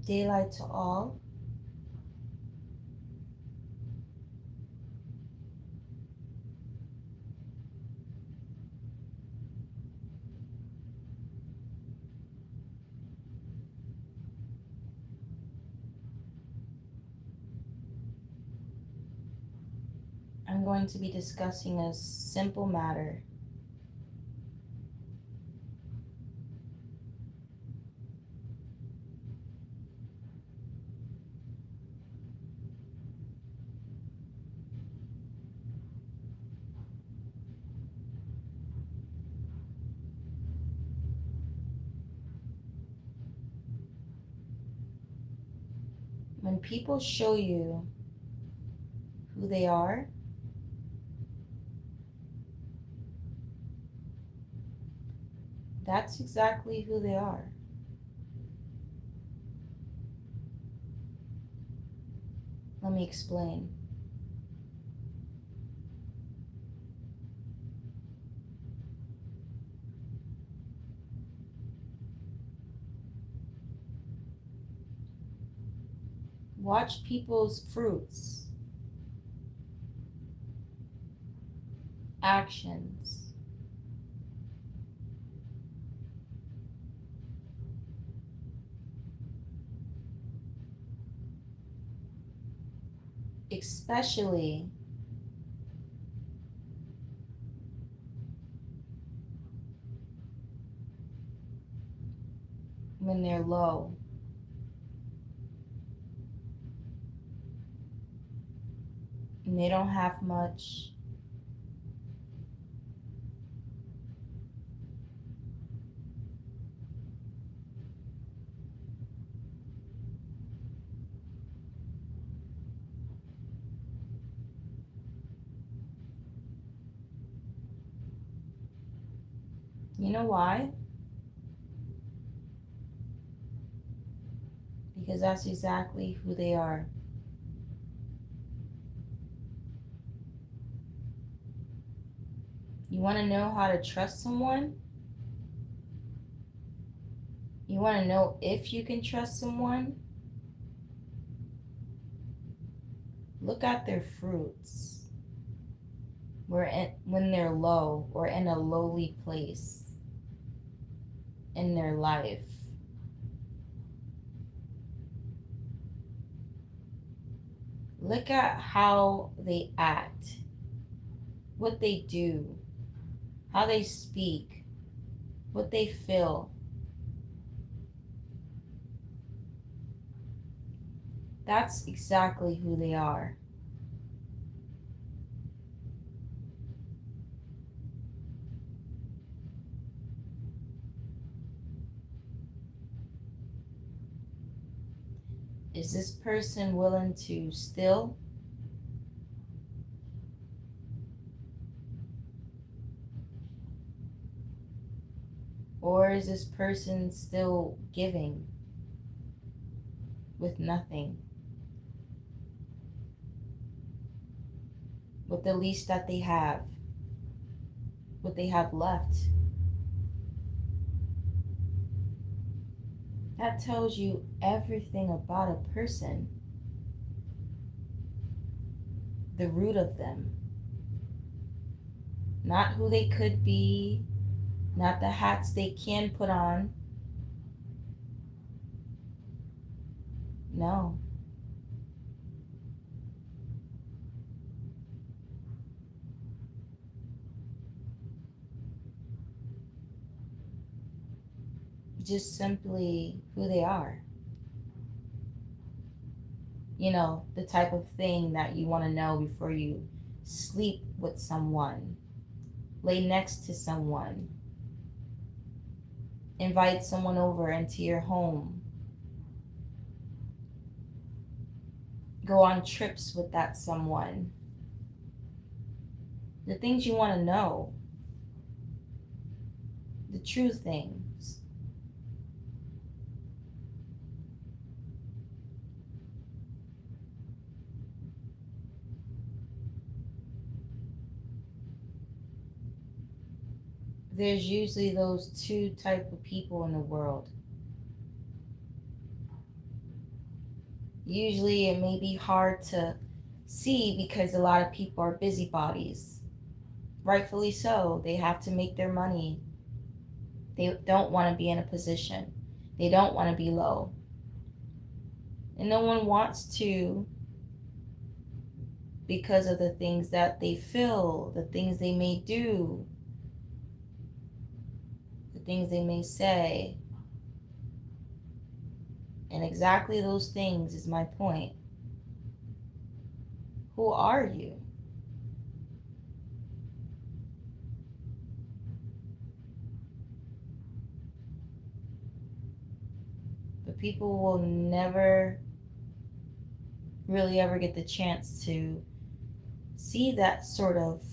daylight to all. I'm going to be discussing a simple matter. When people show you who they are, that's exactly who they are. Let me explain. Watch people's fruits, actions, especially when they're low. And they don't have much. You know why? Because that's exactly who they are. You want to know how to trust someone? You want to know if you can trust someone? Look at their fruits when they're low or in a lowly place in their life. Look at how they act, what they do, how they speak, what they feel. That's exactly who they are. Is this person willing to steal? Or is this person still giving with nothing? With the least that they have, what they have left? That tells you everything about a person, the root of them. Not who they could be, not the hats they can put on. No. Just simply who they are. You know, the type of thing that you want to know before you sleep with someone, lay next to someone, invite someone over into your home, go on trips with that someone. The things you want to know, the true things. There's usually those two type of people in the world. Usually it may be hard to see because a lot of people are busybodies. Rightfully so. They have to make their money. They don't want to be in a position. They don't want to be low. And no one wants to, because of the things that they feel, the things they may do, the things they may say. And exactly those things is my point. Who are you? But people will never really ever get the chance to see that sort of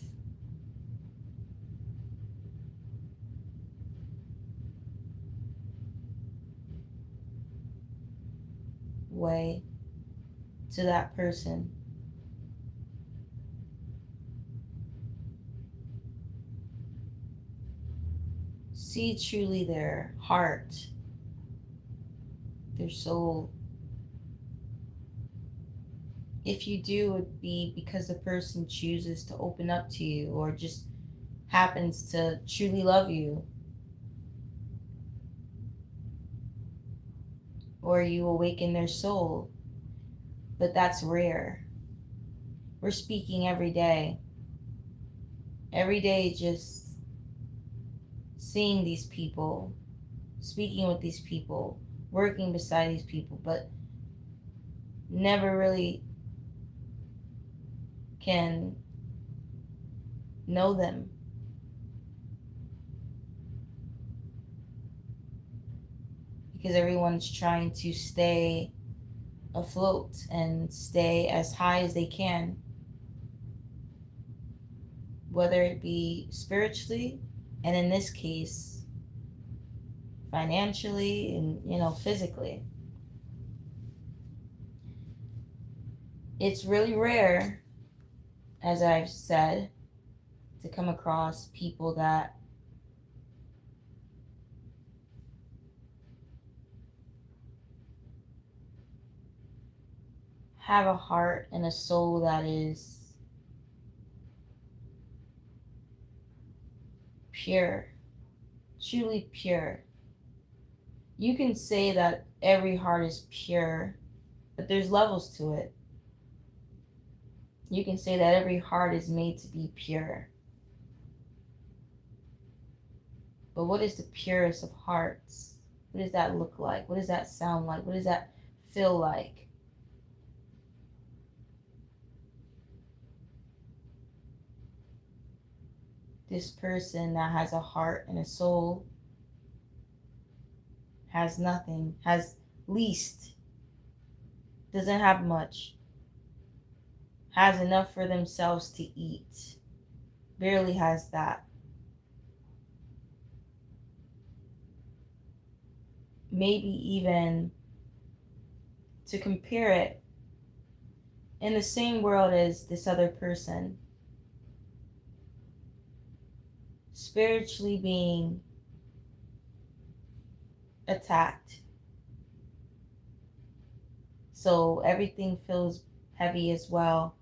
way to that person. See truly their heart, their soul. If you do, it would be because the person chooses to open up to you or just happens to truly love you. Or you awaken their soul. But that's rare. We're speaking every day. Every day, just seeing these people, speaking with these people, working beside these people, but never really can know them. Because everyone's trying to stay afloat and stay as high as they can, whether it be spiritually, and in this case, financially and physically. It's really rare, as I've said, to come across people that have a heart and a soul that is pure, truly pure. You can say that every heart is pure, but there's levels to it. You can say that every heart is made to be pure. But what is the purest of hearts? What does that look like? What does that sound like? What does that feel like? This person that has a heart and a soul has nothing, has least, doesn't have much, has enough for themselves to eat, barely has that. Maybe even to compare it in the same world as this other person, spiritually being attacked. So everything feels heavy as well.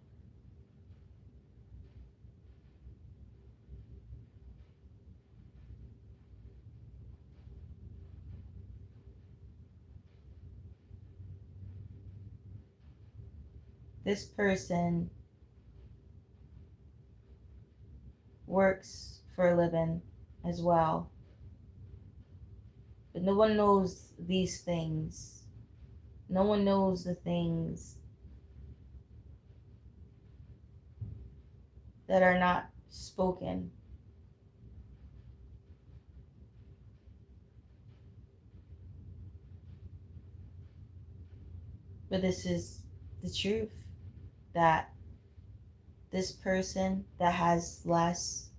This person works for a living as well. But no one knows these things. No one knows the things that are not spoken. But this is the truth, that this person that has less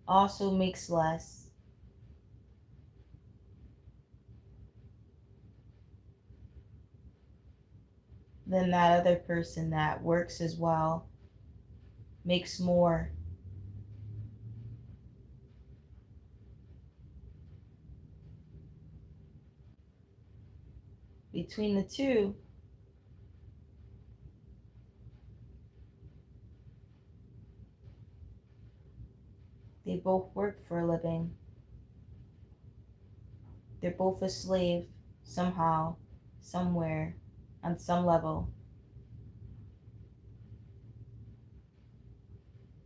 also makes less. Than that other person that works as well, makes more. between the two, they both work for a living. They're both a slave somehow, somewhere, on some level.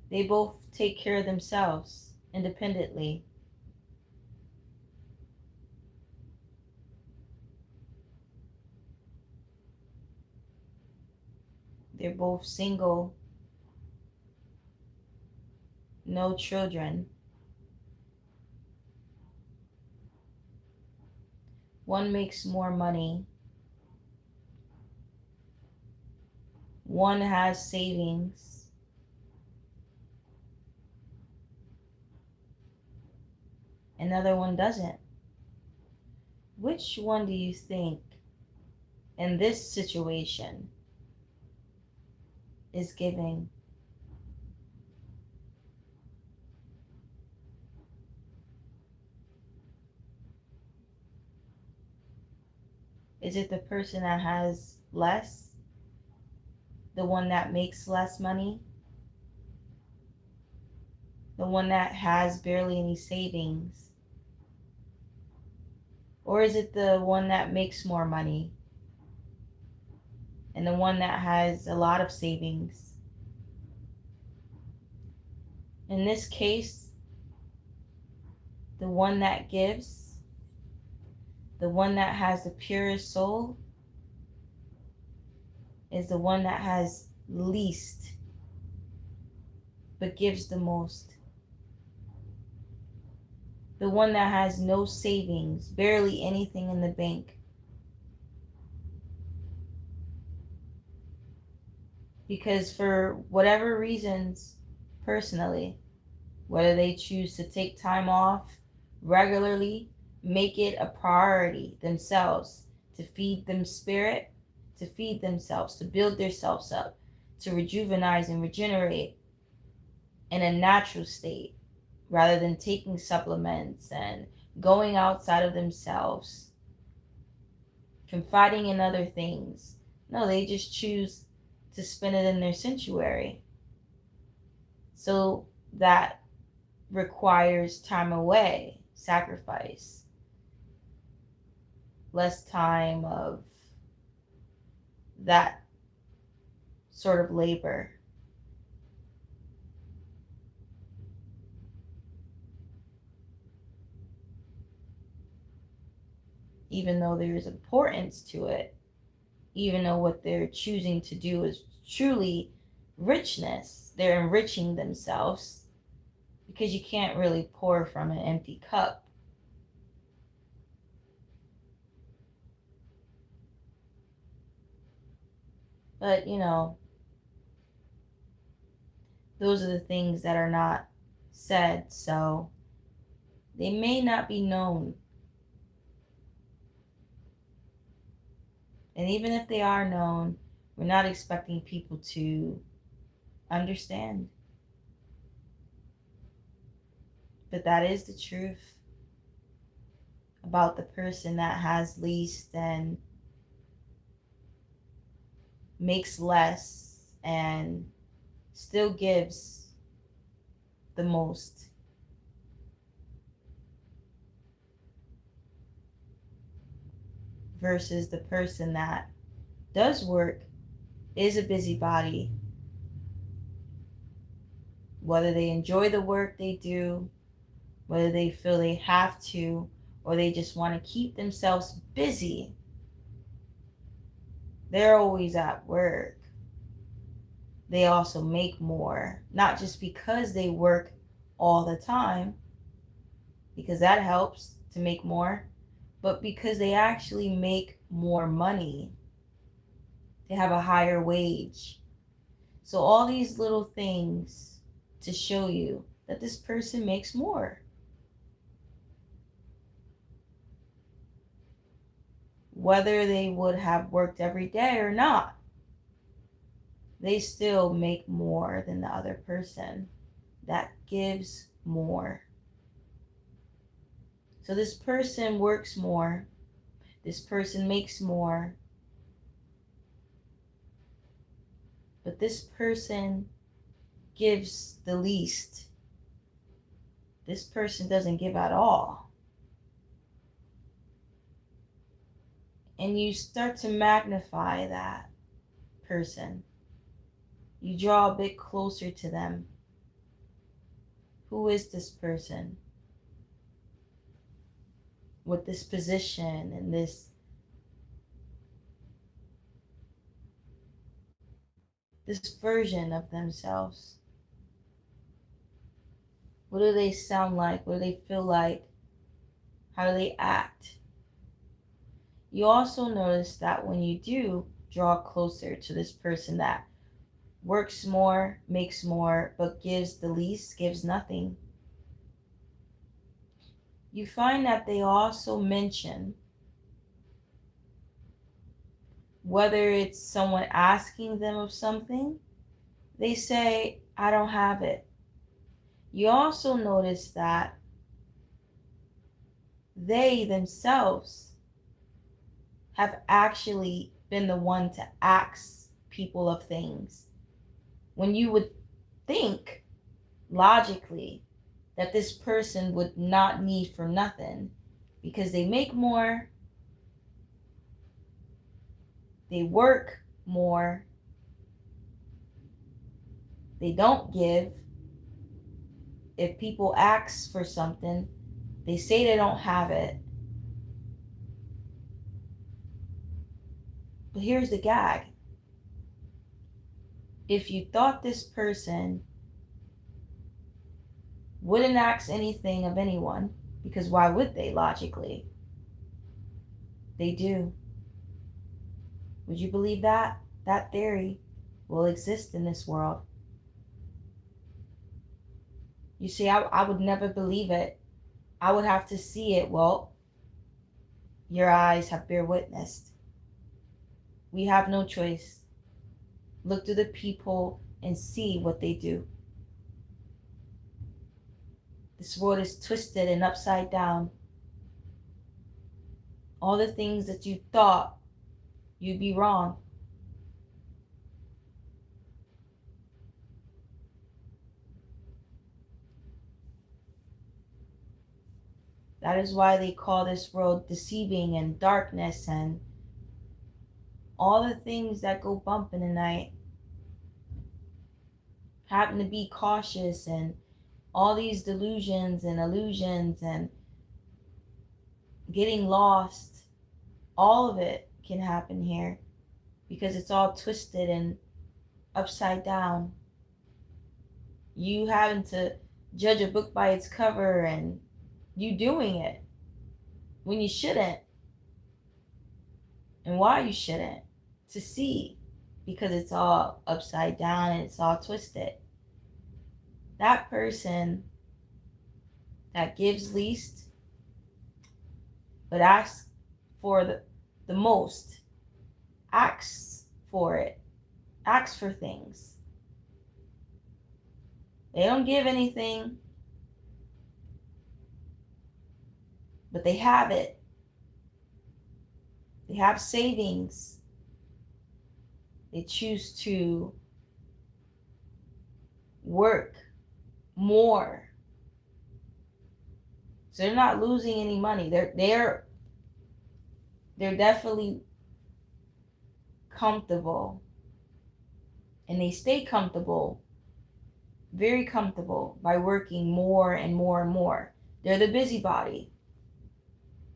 They both take care of themselves independently. They're both single, no children. One makes more money. One has savings. Another one doesn't. Which one do you think in this situation is giving? Is it the person that has less? The one that makes less money? The one that has barely any savings? Or is it the one that makes more money and the one that has a lot of savings? In this case, the one that gives, the one that has the purest soul, is the one that has least but gives the most. The one that has no savings, barely anything in the bank. Because for whatever reasons, personally, whether they choose to take time off regularly, make it a priority themselves to feed them spirit, to feed themselves, to build themselves up, to rejuvenize and regenerate in a natural state rather than taking supplements and going outside of themselves, confiding in other things. No, they just choose to spend it in their sanctuary. So that requires time away, sacrifice, less time of that sort of labor. Even though there's importance to it, even though what they're choosing to do is truly richness, they're enriching themselves because you can't really pour from an empty cup. But, those are the things that are not said, so they may not be known. And even if they are known, we're not expecting people to understand. But that is the truth about the person that has least and makes less and still gives the most. Versus the person that does work, is a busybody, whether they enjoy the work they do, whether they feel they have to, or they just want to keep themselves busy. They're always at work. They also make more, not just because they work all the time, because that helps to make more, but because they actually make more money. They have a higher wage. So all these little things to show you that this person makes more. Whether they would have worked every day or not, they still make more than the other person that gives more. So this person works more. This person makes more, but this person gives the least. This person doesn't give at all. And you start to magnify that person. You draw a bit closer to them. Who is this person with this position and this version of themselves? What do they sound like? What do they feel like? How do they act? You also notice that when you do draw closer to this person that works more, makes more, but gives the least, gives nothing, you find that they also mention, whether it's someone asking them of something, they say, I don't have it. You also notice that they themselves have actually been the one to ask people of things. When you would think logically that this person would not need for nothing because they make more, they work more, they don't give. If people ask for something, they say they don't have it. But here's the gag. If you thought this person wouldn't ask anything of anyone, because why would they logically? They do. Would you believe that? That theory will exist in this world. You see, I would never believe it. I would have to see it. Well, your eyes have bear witnessed. We have no choice. Look to the people and see what they do. This world is twisted and upside down. All the things that you thought you'd be wrong. That is why they call this world deceiving and darkness and all the things that go bump in the night. Having to be cautious and all these delusions and illusions and getting lost. All of it can happen here because it's all twisted and upside down. You having to judge a book by its cover and you doing it when you shouldn't, and why you shouldn't, to see, because it's all upside down and it's all twisted. That person that gives least but asks for the most, asks for it, asks for things. They don't give anything, but they have it. They have savings. They choose to work more. So they're not losing any money. They're definitely comfortable. And they stay comfortable, very comfortable, by working more and more and more. They're the busybody.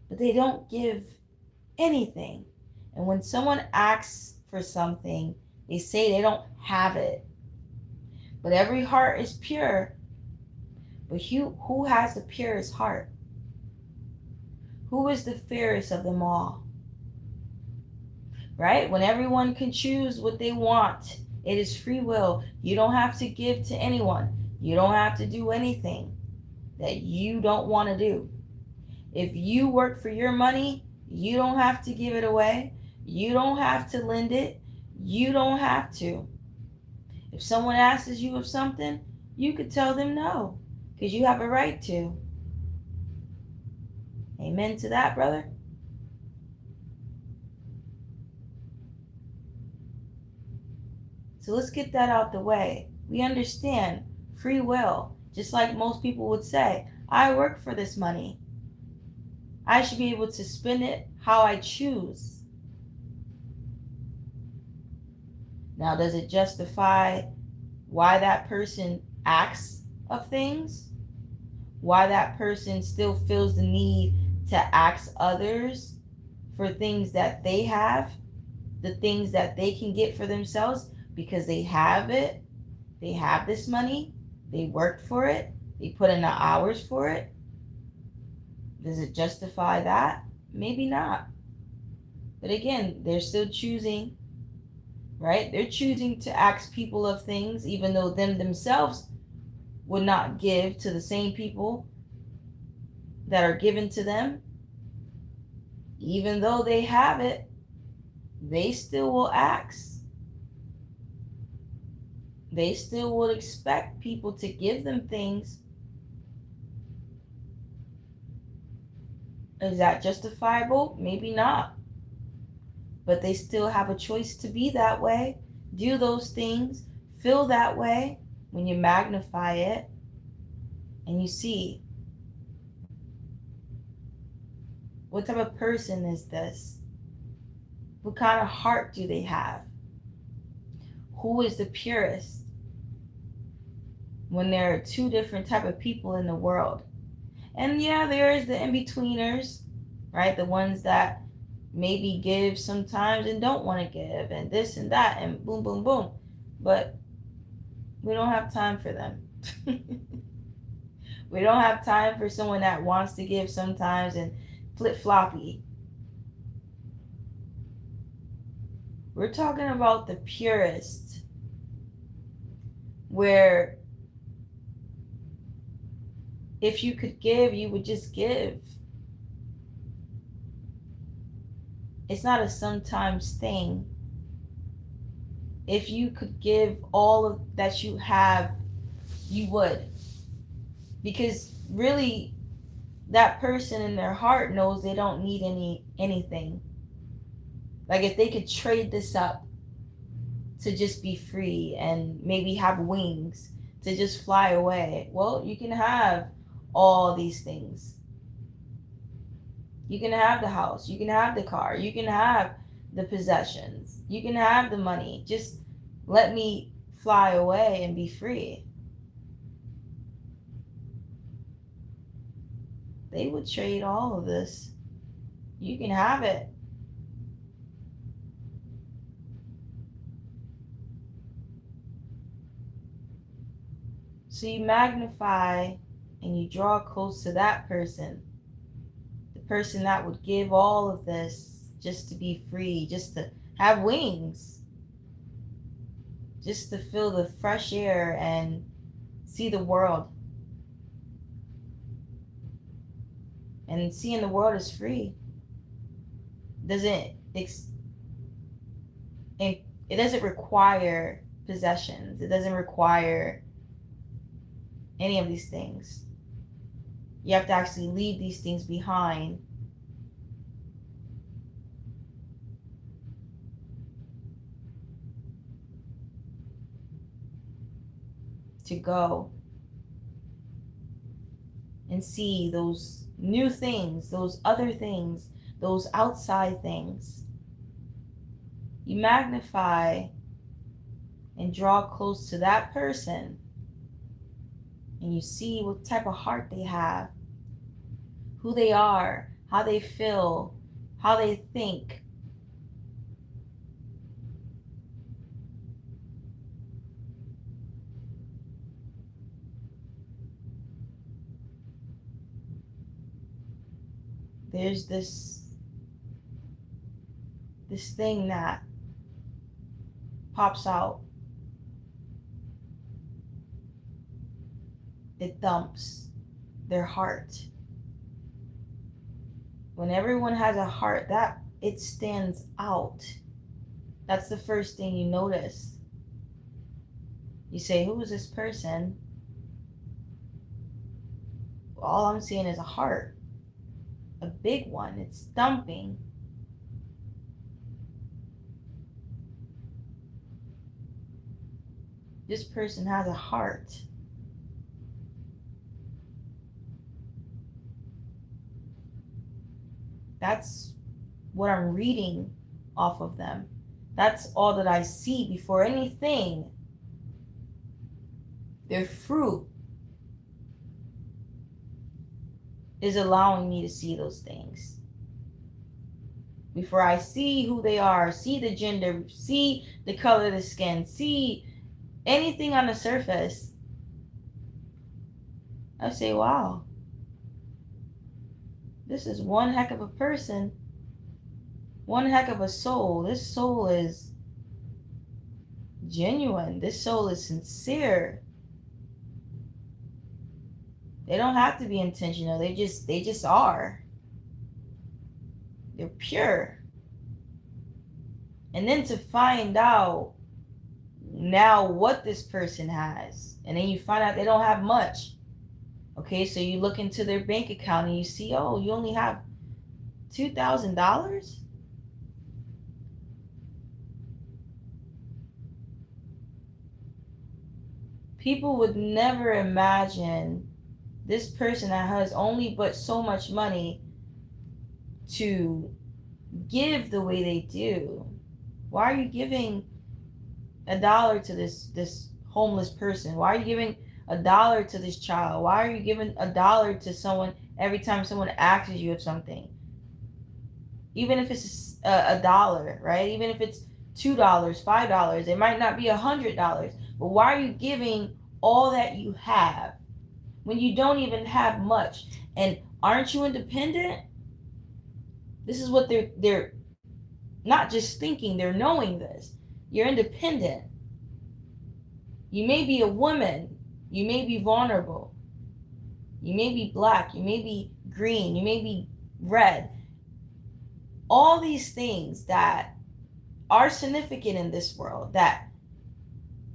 But they don't give anything. And when someone asks for something, they say they don't have it. But every heart is pure. But who has the purest heart? Who is the fairest of them all? Right? When everyone can choose what they want, it is free will. You don't have to give to anyone. You don't have to do anything that you don't want to do. If you work for your money, you don't have to give it away. You don't have to lend it. You don't have to. If someone asks you of something, you could tell them no, because you have a right to. Amen to that, brother. So let's get that out the way. We understand free will, just like most people would say, I work for this money. I should be able to spend it how I choose. Now, does it justify why that person acts of things? Why that person still feels the need to ask others for things that they have, the things that they can get for themselves because they have it, they have this money, they worked for it, they put in the hours for it? Does it justify that? Maybe not. But again, they're still choosing, right? They're choosing to ask people of things even though them themselves would not give to the same people that are given to them. Even though they have it, they still will ask. They still will expect people to give them things. Is that justifiable? Maybe not. But they still have a choice to be that way, do those things, feel that way. When you magnify it and you see, what type of person is this? What kind of heart do they have? Who is the purest? When there are two different type of people in the world. And yeah, there is the in-betweeners, right? The ones that maybe give sometimes and don't want to give, and this and that, and boom, boom, boom. But we don't have time for them. We don't have time for someone that wants to give sometimes and flip-floppy. We're talking about the purest, where if you could give, you would just give. It's not a sometimes thing. If you could give all of that you have, you would. Because really, that person in their heart knows they don't need anything. Like if they could trade this up to just be free and maybe have wings to just fly away, well, you can have all these things. You can have the house, you can have the car, you can have the possessions, you can have the money. Just let me fly away and be free. They would trade all of this. You can have it. So you magnify and you draw close to that person. The person that would give all of this just to be free, just to have wings, just to feel the fresh air and see the world. And seeing the world is free. It doesn't require possessions. It doesn't require any of these things. You have to actually leave these things behind to go and see those new things, those other things, those outside things. You magnify and draw close to that person, and you see what type of heart they have, who they are, how they feel, how they think. There's this thing that pops out. It thumps their heart. When everyone has a heart, that it stands out. That's the first thing you notice. You say, who is this person? All I'm seeing is a heart. A big one. It's thumping. This person has a heart. That's what I'm reading off of them. That's all that I see before anything. Their fruit is allowing me to see those things. Before I see who they are, see the gender, see the color of the skin, see anything on the surface, I say, wow, this is one heck of a person, one heck of a soul. This soul is genuine. This soul is sincere. They don't have to be intentional. They just are. They're pure. And then to find out now what this person has, and then you find out they don't have much. Okay, so you look into their bank account and you see, oh, you only have $2,000. People would never imagine this person that has only but so much money to give the way they do. Why are you giving $1 to this homeless person? Why are you giving $1 to this child? Why are you giving $1 to someone every time someone asks you of something? Even if it's a dollar, right? Even if it's $2, $5, it might not be $100, but why are you giving all that you have when you don't even have much? And aren't you independent? This is what they're not just thinking, they're knowing this. You're independent. You may be a woman, you may be vulnerable, you may be black, you may be green, you may be red. All these things that are significant in this world, that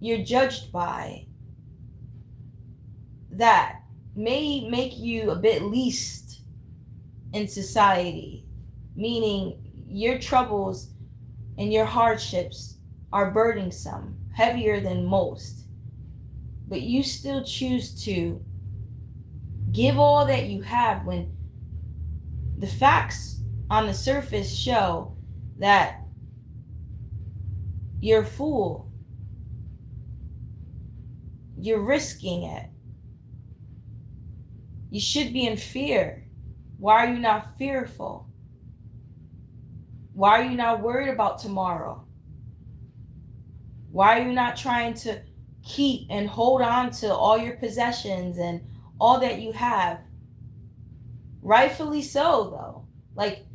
you're judged by, that may make you a bit least in society, meaning your troubles and your hardships are burdensome, heavier than most, but you still choose to give all that you have when the facts on the surface show that you're a fool. You're risking it. You should be in fear. Why are you not fearful? Why are you not worried about tomorrow? Why are you not trying to keep and hold on to all your possessions and all that you have? Rightfully so, though. Like,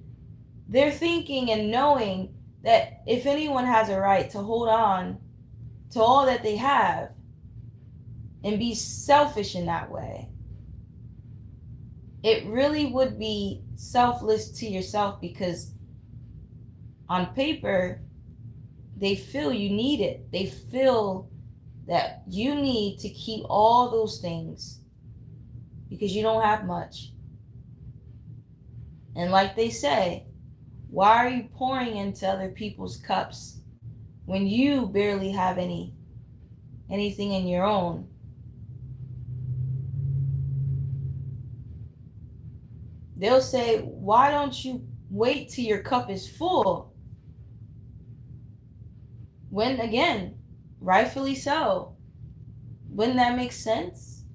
they're thinking and knowing that if anyone has a right to hold on to all that they have and be selfish in that way, it really would be selfless to yourself, because on paper, they feel you need it. They feel that you need to keep all those things because you don't have much. And like they say, why are you pouring into other people's cups when you barely have anything in your own? They'll say, why don't you wait till your cup is full? When, again, rightfully so, wouldn't that make sense?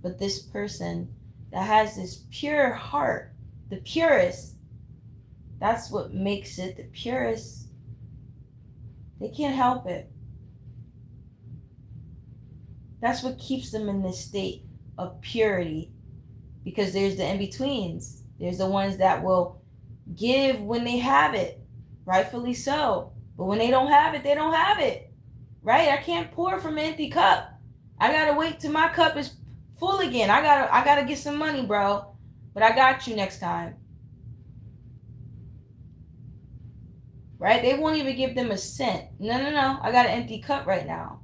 But this person that has this pure heart, the purest, that's what makes it the purest. They can't help it. That's what keeps them in this state of purity, because there's the in-betweens. There's the ones that will give when they have it, rightfully so. But when they don't have it, they don't have it, right? I can't pour from an empty cup. I gotta wait till my cup is full again. I gotta get some money, bro. But I got you next time. Right? They won't even give them a cent. No. I got an empty cup right now.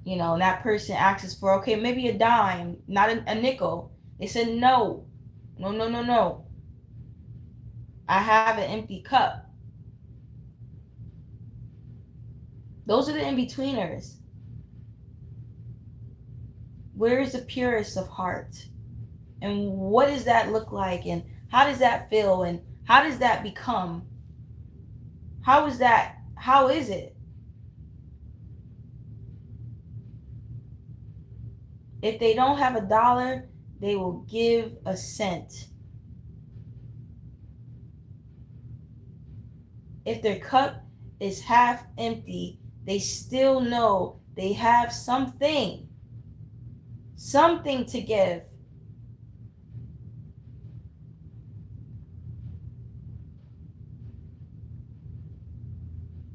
You know, and that person asks for, okay, maybe a dime, not a nickel. They said, no. I have an empty cup. Those are the in-betweeners. Where is the purest of heart? And what does that look like? And how does that feel? And how does that become? How is that? How is it? If they don't have a dollar, they will give a cent. If their cup is half empty, they still know they have something to give.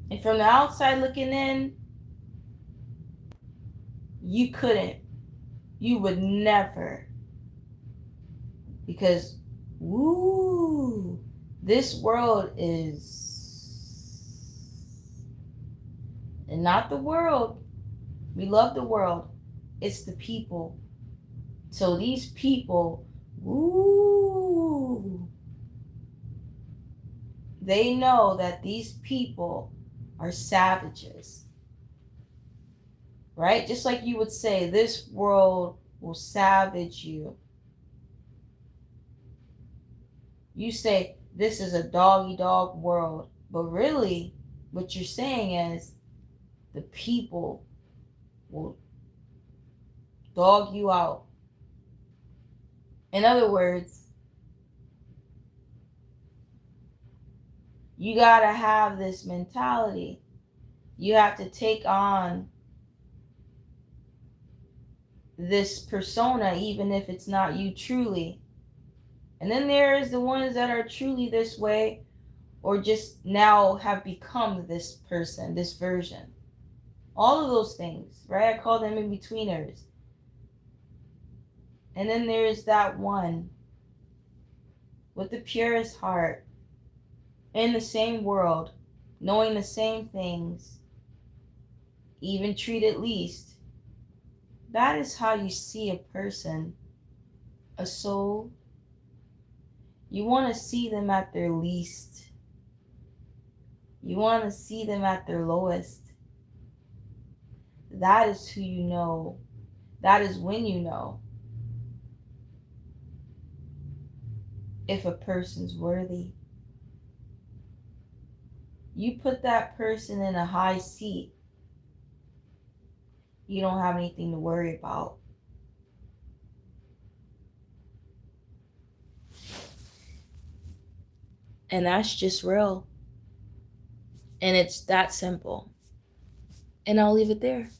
And from the outside looking in, you couldn't. You would never. Because, woo, this world is, and not the world. We love the world. It's the people. So these people, woo, they know that these people are savages. Right? Just like you would say, this world will savage you. You say, this is a dog-eat-dog world. But really, what you're saying is, the people will dog you out. In other words, you gotta have this mentality. You have to take on this persona, even if it's not you truly. And then there's the ones that are truly this way, or just now have become this person, this version. All of those things, right? I call them in-betweeners. And then there's that one with the purest heart, in the same world, knowing the same things, even treated least. That is how you see a person, a soul. You want to see them at their least. You want to see them at their lowest. That is who you know. That is when you know if a person's worthy. You put that person in a high seat, you don't have anything to worry about. And that's just real. And it's that simple. And I'll leave it there.